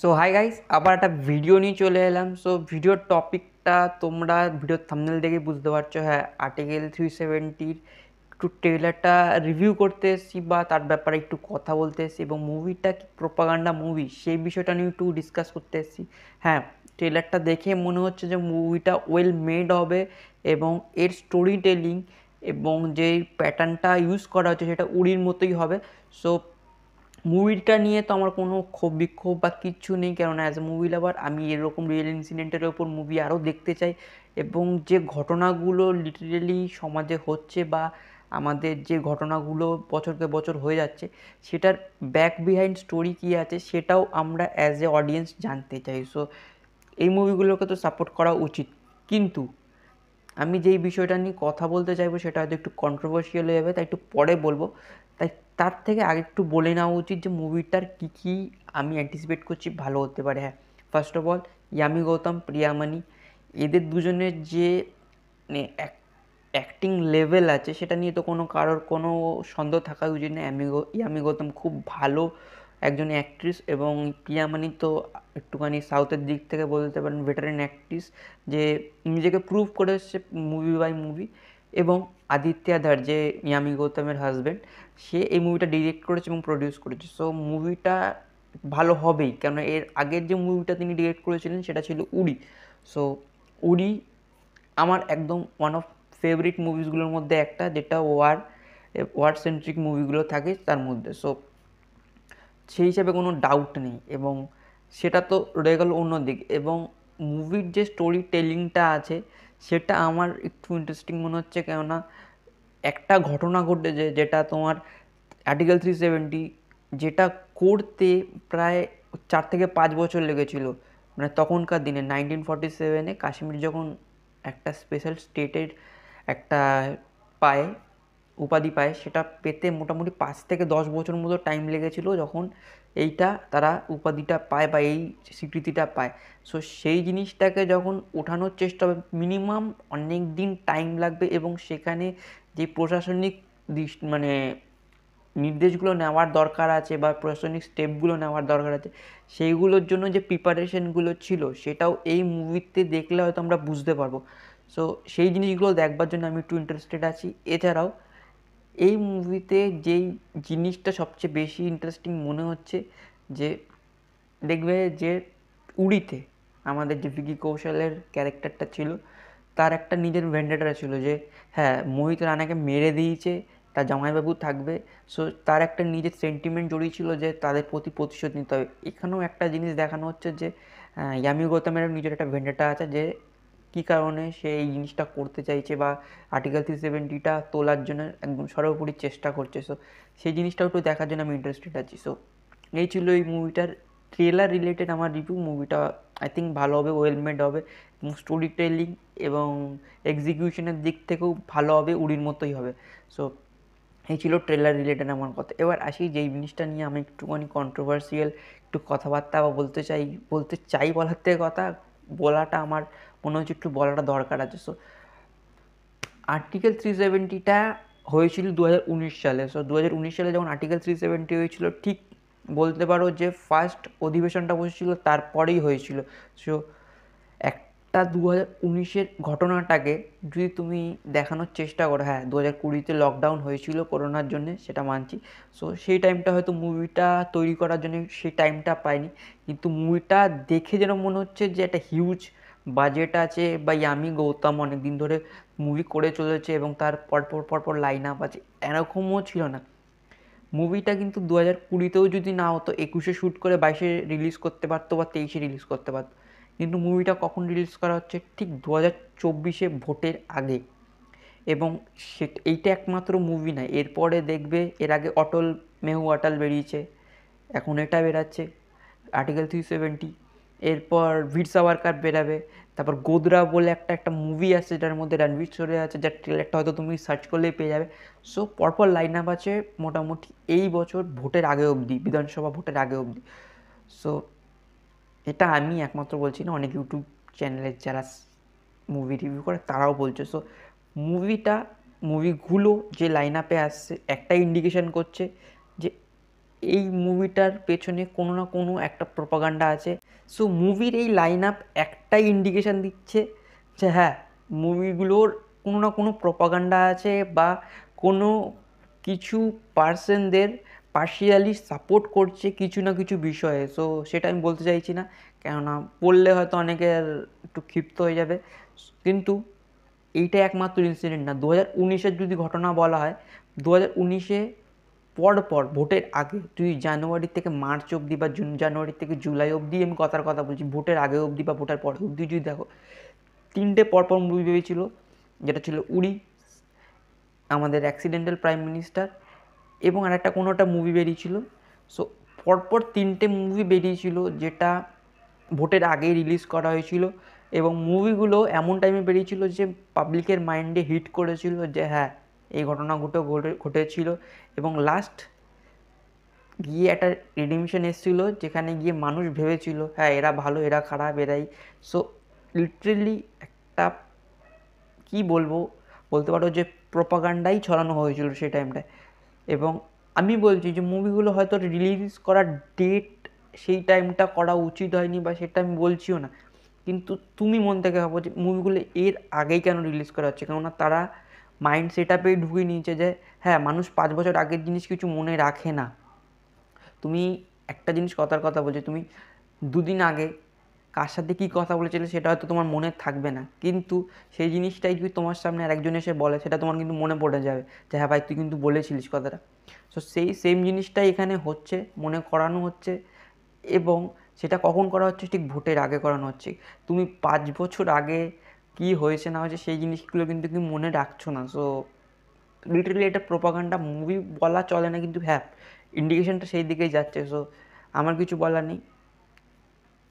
So hi guys, আবার একটা video নিয়ে চলে এলাম। সো ভিডিওর টপিকটা তোমরা ভিডিওর থাম্বনেল দেখে বুঝতে পারছো। হ্যাঁ, আর্টিকেল 370 একটু ট্রেলারটা রিভিউ করতে এসেছি বা তার ব্যাপারে একটু কথা বলতে এসেছি, এবং মুভিটা কি প্রোপাগান্ডা মুভি সেই বিষয়টা নিয়ে একটু ডিসকাস করতে এসেছি। হ্যাঁ, ট্রেলারটা দেখে মনে হচ্ছে যে মুভিটা ওয়েল মেড হবে, এবং এর স্টোরি টেলিং এবং যেই প্যাটার্নটা ইউজ করা হচ্ছে সেটা উড়ির মতোই হবে। সো মুভিটা নিয়ে তো আমার কোনো ক্ষোভ বিক্ষোভ বা কিচ্ছু নেই, কেননা অ্যাজ এ মুভি লাভার আমি এরকম রিয়েল ইনসিডেন্টের ওপর মুভি আরও দেখতে চাই। এবং যে ঘটনাগুলো লিটারেলি সমাজে হচ্ছে বা আমাদের যে ঘটনাগুলো বছরকে বছর হয়ে যাচ্ছে, সেটার ব্যাক বিহাইন্ড স্টোরি কী আছে সেটাও আমরা অ্যাজ এ অডিয়েন্স জানতে চাই। সো এই মুভিগুলোকে তো সাপোর্ট করা উচিত, কিন্তু আমি যেই বিষয়টা নিয়ে কথা বলতে চাইবো সেটা হয়তো একটু কন্ট্রোভার্সিয়াল হয়ে যাবে, তাই একটু পরে বলবো। তাই তার থেকে আগে একটু বলে নেওয়া উচিত যে মুভিটার কী কী আমি অ্যান্টিসিপেট করছি ভালো হতে পারে। হ্যাঁ, first of all Yami Gautam, Priyamani, এদের দুজনের যে মানে অ্যাক্টিং লেভেল আছে সেটা নিয়ে তো কারোর কোনো সন্দেহ থাকা উচিত না। ইয়ামি গৌতম খুব ভালো একজন অ্যাক্ট্রেস, এবং প্রিয়ামণি তো একটুখানি সাউথের দিক থেকে বলতে পারেন ভেটারেন অ্যাক্ট্রেস, যে নিজেকে প্রুভ করে এসছে মুভি বাই মুভি। এবং আদিত্য ধর, যে ইয়ামি গৌতমের হাজব্যান্ড, সে এই মুভিটা ডিরেক্ট করেছে এবং প্রডিউস করেছে। সো মুভিটা ভালো হবেই, কেন এর আগের যে মুভিটা তিনি ডিরেক্ট করেছিলেন সেটা ছিল উড়ি। সো উড়ি আমার একদম ওয়ান অফ ফেভারিট মুভিসগুলোর মধ্যে একটা, যেটা ওয়ার সেন্ট্রিক মুভিগুলো থাকে তার মধ্যে। সো সেই হিসাবে কোনো ডাউট নেই, এবং সেটা তো রয়ে গেল অন্যদিক। এবং মুভির যে স্টোরি টেলিংটা আছে সেটা আমার একটু ইন্টারেস্টিং মনে হচ্ছে, কেননা একটা ঘটনা ঘটেছে যেটা তোমার আর্টিকেল 370, যেটা করতে প্রায় 4 থেকে 5 বছর লেগেছিল। মানে তখনকার দিনে 1947-এ কাশ্মীর যখন একটা স্পেশাল স্টেটের একটা পায়, উপাধি পায়, সেটা পেতে মোটামুটি 5 থেকে 10 বছর মতো টাইম লেগেছিল, যখন এইটা তারা উপাধিটা পায় বা এই স্বীকৃতিটা পায়। সো সেই জিনিসটাকে যখন ওঠানোর চেষ্টা হবে, মিনিমাম অনেক দিন টাইম লাগবে, এবং সেখানে যে প্রশাসনিক মানে নির্দেশগুলো নেওয়ার দরকার আছে বা প্রশাসনিক স্টেপগুলো নেওয়ার দরকার আছে, সেইগুলোর জন্য যে প্রিপারেশনগুলো ছিল সেটাও এই মুভিতে দেখলে হয়তো আমরা বুঝতে পারবো। সো সেই জিনিসগুলো দেখবার জন্য আমি একটু ইন্টারেস্টেড আছি। এছাড়াও এই মুভিতে যেই জিনিসটা সবচেয়ে বেশি ইন্টারেস্টিং মনে হচ্ছে, যে দেখবে যে উড়িতে আমাদের যে ভিকি কৌশলের ক্যারেক্টারটা ছিল, তার একটা নিজের ভেন্ডেটা ছিল, যে হ্যাঁ মোহিত রানাকে মেরে দিয়েছে, তার জামাইবাবু থাকবে। সো তার একটা নিজের সেন্টিমেন্ট জড়িয়ে ছিল যে তাদের প্রতি প্রতিশোধ নিতে হবে। এখানেও একটা জিনিস দেখানো হচ্ছে যে ইয়ামি গৌতমের নিজের একটা ভেন্ডেটা আছে, যে কী কারণে সে এই জিনিসটা করতে চাইছে বা আর্টিকেল 370টা তোলার জন্য একদম সর্বোপরি চেষ্টা করছে। সো সেই জিনিসটাও একটু দেখার জন্য আমি ইন্টারেস্টেড আছি। সো এই ছিল এই মুভিটার ট্রেলার রিলেটেড আমার রিভিউ। মুভিটা আই থিঙ্ক ভালো হবে, ওয়েল মেড হবে, এবং স্টোরি টেলিং এবং এক্সিকিউশনের দিক থেকেও ভালো হবে, উড়ির মতোই হবে। সো এই ছিল ট্রেলার রিলেটেড আমার কথা। এবার আসি যেই জিনিসটা নিয়ে আমি একটুখানি কন্ট্রোভার্সিয়াল একটু কথাবার্তা বা বলতে চাই বলার থেকে কথা বলাটা আমার মনে হচ্ছে একটু বলাটা দরকার আছে। সো আর্টিকেল 370টা হয়েছিল 2019 সালে। সো 2019 সালে যখন আর্টিকেল 370 হয়েছিল, ঠিক বলতে পারো যে ফার্স্ট অধিবেশনটা বসেছিল তারপরেই হয়েছিল। সো একটা 2019-এর ঘটনাটাকে যদি তুমি দেখানোর চেষ্টা করো, হ্যাঁ 2020-তে লকডাউন হয়েছিল করোনার জন্যে, সেটা মানছি। সো সেই টাইমটা হয়তো মুভিটা তৈরি করার জন্য সেই টাইমটা পায়নি, কিন্তু মুভিটা দেখে যেন মনে হচ্ছে যে একটা হিউজ বাজেট আছে, বা ইয়ামি গৌতম অনেক দিন ধরে মুভি করে চলেছে এবং তার পরপর লাইন আপ আছে, এরকমও ছিল না। মুভিটা কিন্তু 2020-তেও যদি না হতো, 21-এ শ্যুট করে 22-এ রিলিজ করতে পারতো বা 23-এ রিলিজ করতে পারতো। কিন্তু মুভিটা কখন রিলিজ করা হচ্ছে? ঠিক 2024-এ ভোটের আগে। এবং এইটা একমাত্র মুভি নয়, এরপরে দেখবে এর আগে অটল মেহু অটল বেরিয়েছে, এখন এটা বেরাচ্ছে আর্টিকেল 370। এরপর বীর সাভারকার বেরাবে, তারপর গোদরা বলে একটা মুভি আছে যেটার মধ্যে রণবীর শোরে আছে, যার ট্রেলারটা হয়তো তুমি সার্চ করলেই পেয়ে যাবে। সো পরপর লাইন আপ আছে মোটামুটি এই বছর ভোটের আগে অবধি, বিধানসভা ভোটের আগে অবধি। সো এটা আমি একমাত্র বলছি না, অনেক ইউটিউব চ্যানেলের যারা মুভি রিভিউ করে তারাও বলছে। সো মুভিগুলো যে লাইন আপে আসছে, একটা ইন্ডিকেশন করছে যে এই মুভিটার পেছনে কোনো না কোনো একটা প্রপাগান্ডা আছে। সো মুভির এই লাইন আপ একটাই ইন্ডিকেশান দিচ্ছে যে হ্যাঁ, মুভিগুলোর কোনো না কোনো প্রপাগান্ডা আছে বা কোনো কিছু পার্সনদের পার্শিয়ালি সাপোর্ট করছে কিছু না কিছু বিষয়ে। সো সেটা আমি বলতে চাইছি না, কেননা বললে হয়তো অনেকের একটু ক্ষিপ্ত হয়ে যাবে। কিন্তু এইটা একমাত্র ইনসিডেন্ট না। 2019-এর যদি ঘটনা বলা হয়, 2019-এ পর ভোটের আগে তুই জানুয়ারি থেকে মার্চ অবধি বা জানুয়ারি থেকে জুলাই অবধি, আমি কথা বলছি, ভোটের আগে অবধি বা ভোটের পর অবধি যদি দেখো, 3টে পরপর মুভি বেরিয়েছিল, যেটা ছিল উড়ি, আমাদের অ্যাক্সিডেন্টাল প্রাইম মিনিস্টার, এবং আর একটা কোনো একটা মুভি বেরিয়েছিল। সো পরপর 3টে মুভি বেরিয়েছিল যেটা ভোটের আগেই রিলিজ করা হয়েছিল, এবং মুভিগুলো এমন টাইমে বেরিয়েছিল যে পাবলিকের মাইন্ডে হিট করেছিল যে হ্যাঁ, এই ঘটেছিল। এবং লাস্ট গিয়ে একটা রিডিমশন এসেছিলো, যেখানে গিয়ে মানুষ ভেবেছিল হ্যাঁ এরা ভালো, এরা খারাপ, এরাই। সো লিটারেলি একটা কি বলবো, বলতে পারো যে প্রপাগান্ডাই ছড়ানো হয়েছিল সেই টাইমটায়। এবং আমি বলছি যে মুভিগুলো হয়তো রিলিজ করার ডেট সেই টাইমটা করা উচিত হয়নি, বা সেটা আমি বলছিও না, কিন্তু তুমি মন থেকে ভাবো যে মুভিগুলো এর আগেই কেন রিলিজ করা হচ্ছে। কেননা তারা মাইন্ড সেট আপেই ঢুকিয়ে নিয়েছে যে হ্যাঁ, মানুষ 5 বছর আগের জিনিস কিছু মনে রাখে না। তুমি একটা জিনিস কথা বলছো, তুমি দুদিন আগে কার সাথে কী কথা বলেছিলে সেটা হয়তো তোমার মনে থাকবে না, কিন্তু সেই জিনিসটাই যদি তোমার সামনে আর একজন এসে বলে, সেটা তোমার কিন্তু মনে পড়ে যাবে যে হ্যাঁ ভাই, তুই কিন্তু বলেছিলিস কথাটা। সো সেই সেম জিনিসটাই এখানে হচ্ছে, মনে করানো হচ্ছে। এবং সেটা কখন করা হচ্ছে? ঠিক ভোটের আগে করানো হচ্ছে। তুমি 5 বছর আগে কি হয়েছে না হয়েছে সেই জিনিসগুলো কিন্তু তুমি মনে রাখছো না। সো লিটারেলি এটা প্রপাগান্ডা মুভি বলা চলে না, কিন্তু হ্যাঁ, ইন্ডিকেশনটা সেই দিকেই যাচ্ছে। সো আমার কিছু বলার নেই।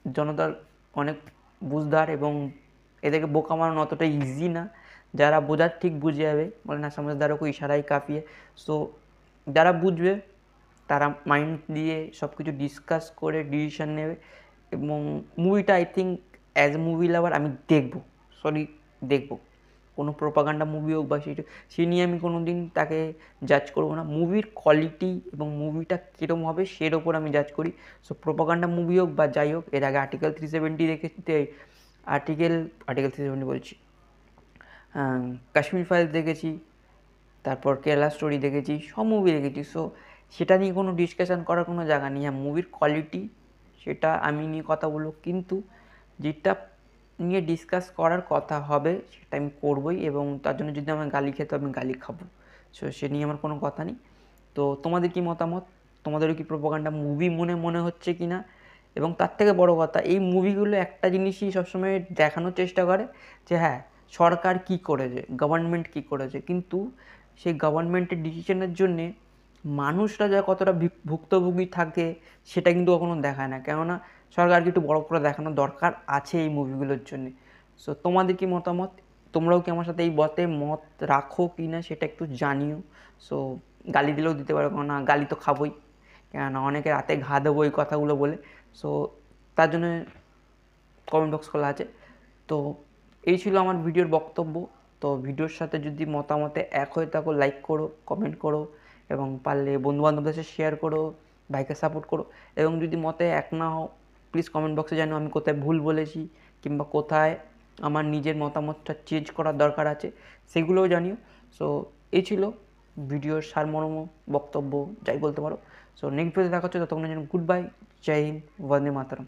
জনতার অনেক বুঝদার, এবং এদেরকে বোকা মারানো অতটা ইজি না। যারা বোঝার ঠিক বুঝে যাবে, বলে না সমঝদারও কো ইশারাই কাফি। সো যারা বুঝবে তারা মাইন্ড দিয়ে সব কিছু ডিসকাস করে ডিসিশন নেবে। এবং মুভিটা I think as a movie lover আমি দেখবো। কোনো প্রপাগান্ডা মুভি হোক বা সেটা, সে নিয়ে আমি কোনো দিন তাকে জাজ করবো না। মুভির কোয়ালিটি এবং মুভিটা কীরকম হবে সের ওপর আমি জাজ করি। সো প্রপাগান্ডা মুভি হোক বা যাই হোক, এর আগে আর্টিকেল 370 দেখতে, আর্টিকেল 370 বলছি, কাশ্মীর ফাইলস দেখেছি, তারপর কেরালা স্টোরি দেখেছি, সব মুভি দেখেছি। সো সেটা নিয়ে কোনো ডিসকাশান করার কোনো জায়গা নেই। হ্যাঁ, মুভির কোয়ালিটি সেটা আমি নিয়ে কথা বলবো, কিন্তু যেটা নিয়ে ডিসকাস করার কথা হবে সেটা আমি করবোই, এবং তার জন্য যদি আমার গালি খেতে আমি গালি খাবো। সো সে নিয়ে আমার কোনো কথা নেই। তো তোমাদের কি মতামত? তোমাদেরও কি প্রপাগান্ডা মুভি মনে হচ্ছে কি না? এবং তার থেকে বড় কথা, এই মুভিগুলো একটা জিনিসই সবসময় দেখানোর চেষ্টা করে যে হ্যাঁ, সরকার কী করেছে, গভর্নমেন্ট কী করেছে, কিন্তু সেই গভর্নমেন্টের ডিসিশনের জন্যে মানুষরা যা কতটা ভুক্তভোগী থাকে সেটা কিন্তু কখনো দেখায় না। কেননা সরকারকে একটু বড় করে দেখানোর দরকার আছে এই মুভিগুলোর জন্যে। সো তোমাদের কি মতামত? তোমরাও কি আমার সাথে এই মত রাখো কি না সেটা একটু জানিও। সো গালি দিলেও দিতে পারো, কেননা গালি তো খাবোই, কেননা অনেকের হাতে ঘা দেবো এই কথাগুলো বলে। সো তার জন্য কমেন্ট বক্স খোলা আছে। তো এই ছিল আমার ভিডিওর বক্তব্য। তো ভিডিওর সাথে যদি মতামতে এক হয়ে থাকো, লাইক করো, কমেন্ট করো, এবং পারলে বন্ধুবান্ধবদের সাথে শেয়ার করো, ভাইকে সাপোর্ট করো। এবং যদি মতে এক না হও, প্লিজ কমেন্ট বক্সে জানো আমি কোথায় ভুল বলেছি, কিংবা কোথায় আমার নিজের মতামতটা চেঞ্জ করার দরকার আছে, সেগুলোও জানিও। সো এই ছিল ভিডিওর সারমর্ম, বক্তব্য, যাই বলতে পারো। সো নেক্সট ভিডিওতে দেখা হচ্ছে, ততক্ষণের জন্য গুড বাই, জয় হিন্দ, বন্দে মাতরম।